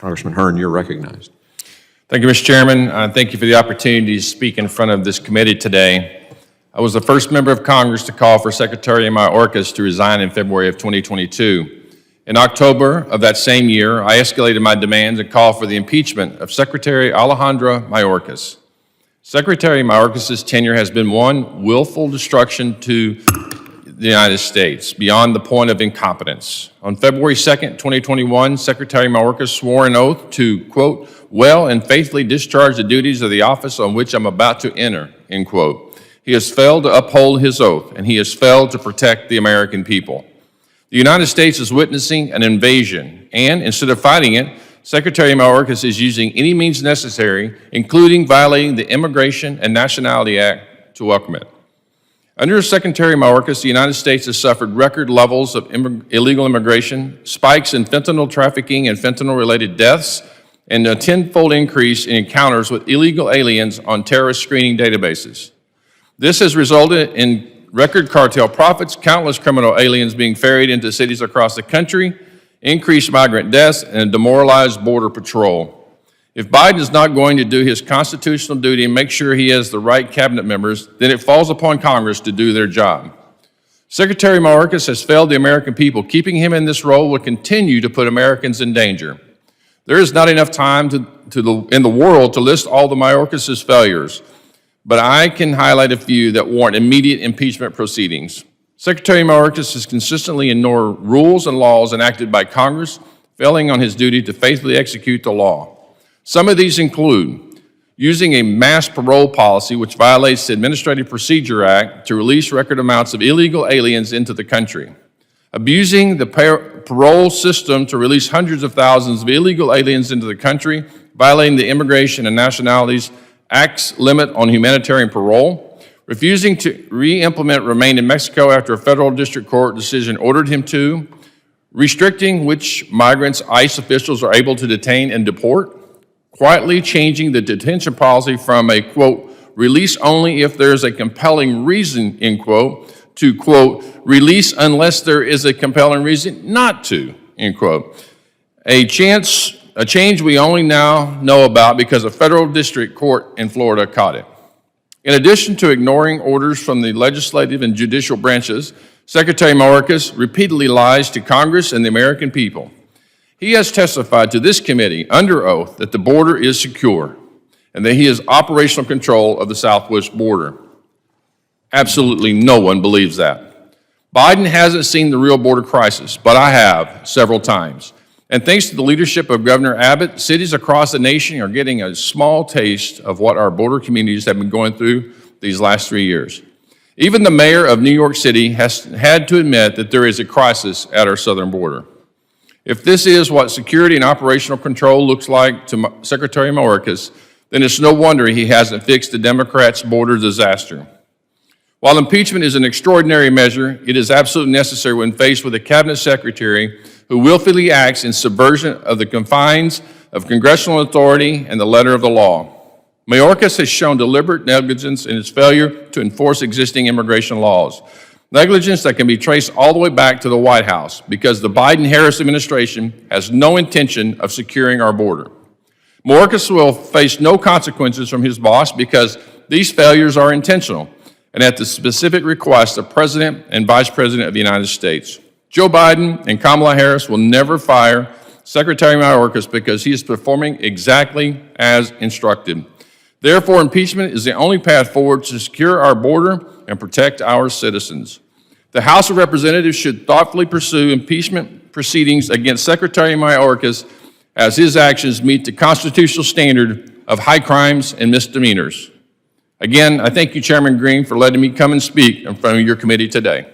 Congressman Hern, you're recognized. Thank you, Mr. Chairman. Thank you for the opportunity to speak in front of this committee today. I was the first member of Congress to call for Secretary Mayorkas to resign in February of 2022. In October of that same year, I escalated my demands and called for the impeachment of Secretary Alejandro Mayorkas. Secretary Mayorkas' tenure has been one willful destruction to the United States, beyond the point of incompetence. On February 2nd, 2021, Secretary Mayorkas swore an oath to, quote, well and faithfully discharge the duties of the office on which I'm about to enter, end quote. He has failed to uphold his oath, and he has failed to protect the American people. The United States is witnessing an invasion, and instead of fighting it, Secretary Mayorkas is using any means necessary, including violating the Immigration and Nationality Act, to welcome it. Under Secretary Mayorkas, the United States has suffered record levels of illegal immigration, spikes in fentanyl trafficking and fentanyl-related deaths, and a tenfold increase in encounters with illegal aliens on terrorist screening databases. This has resulted in record cartel profits, countless criminal aliens being ferried into cities across the country, increased migrant deaths, and a demoralized border patrol. If Biden is not going to do his constitutional duty and make sure he has the right cabinet members, then it falls upon Congress to do their job. Secretary Mayorkas has failed the American people. Keeping him in this role will continue to put Americans in danger. There is not enough time in the world to list all the Mayorkas' failures, but I can highlight a few that warrant immediate impeachment proceedings. Secretary Mayorkas has consistently ignored rules and laws enacted by Congress, failing on his duty to faithfully execute the law. Some of these include using a mass parole policy which violates the Administrative Procedure Act to release record amounts of illegal aliens into the country, abusing the parole system to release hundreds of thousands of illegal aliens into the country, violating the Immigration and Nationalities Act's limit on humanitarian parole, refusing to re-implement Remain in Mexico after a federal district court decision ordered him to, restricting which migrants ICE officials are able to detain and deport, quietly changing the detention policy from a, quote, release only if there's a compelling reason, end quote, to, quote, release unless there is a compelling reason not to, end quote. A change we only now know about because a federal district court in Florida caught it. In addition to ignoring orders from the legislative and judicial branches, Secretary Mayorkas repeatedly lies to Congress and the American people. He has testified to this committee under oath that the border is secure and that he has operational control of the southwest border. Absolutely no one believes that. Biden hasn't seen the real border crisis, but I have several times. And thanks to the leadership of Governor Abbott, cities across the nation are getting a small taste of what our border communities have been going through these last 3 years. Even the mayor of New York City has had to admit that there is a crisis at our southern border. If this is what security and operational control looks like to Secretary Mayorkas, then it's no wonder he hasn't fixed the Democrats' border disaster. While impeachment is an extraordinary measure, it is absolutely necessary when faced with a cabinet secretary who willfully acts in subversion of the confines of congressional authority and the letter of the law. Mayorkas has shown deliberate negligence in his failure to enforce existing immigration laws. Negligence that can be traced all the way back to the White House because the Biden-Harris administration has no intention of securing our border. Mayorkas will face no consequences from his boss because these failures are intentional and at the specific request of President and Vice President of the United States. Joe Biden and Kamala Harris will never fire Secretary Mayorkas because he is performing exactly as instructed. Therefore, impeachment is the only path forward to secure our border and protect our citizens. The House of Representatives should thoughtfully pursue impeachment proceedings against Secretary Mayorkas as his actions meet the constitutional standard of high crimes and misdemeanors. Again, I thank you, Chairman Green, for letting me come and speak in front of your committee today.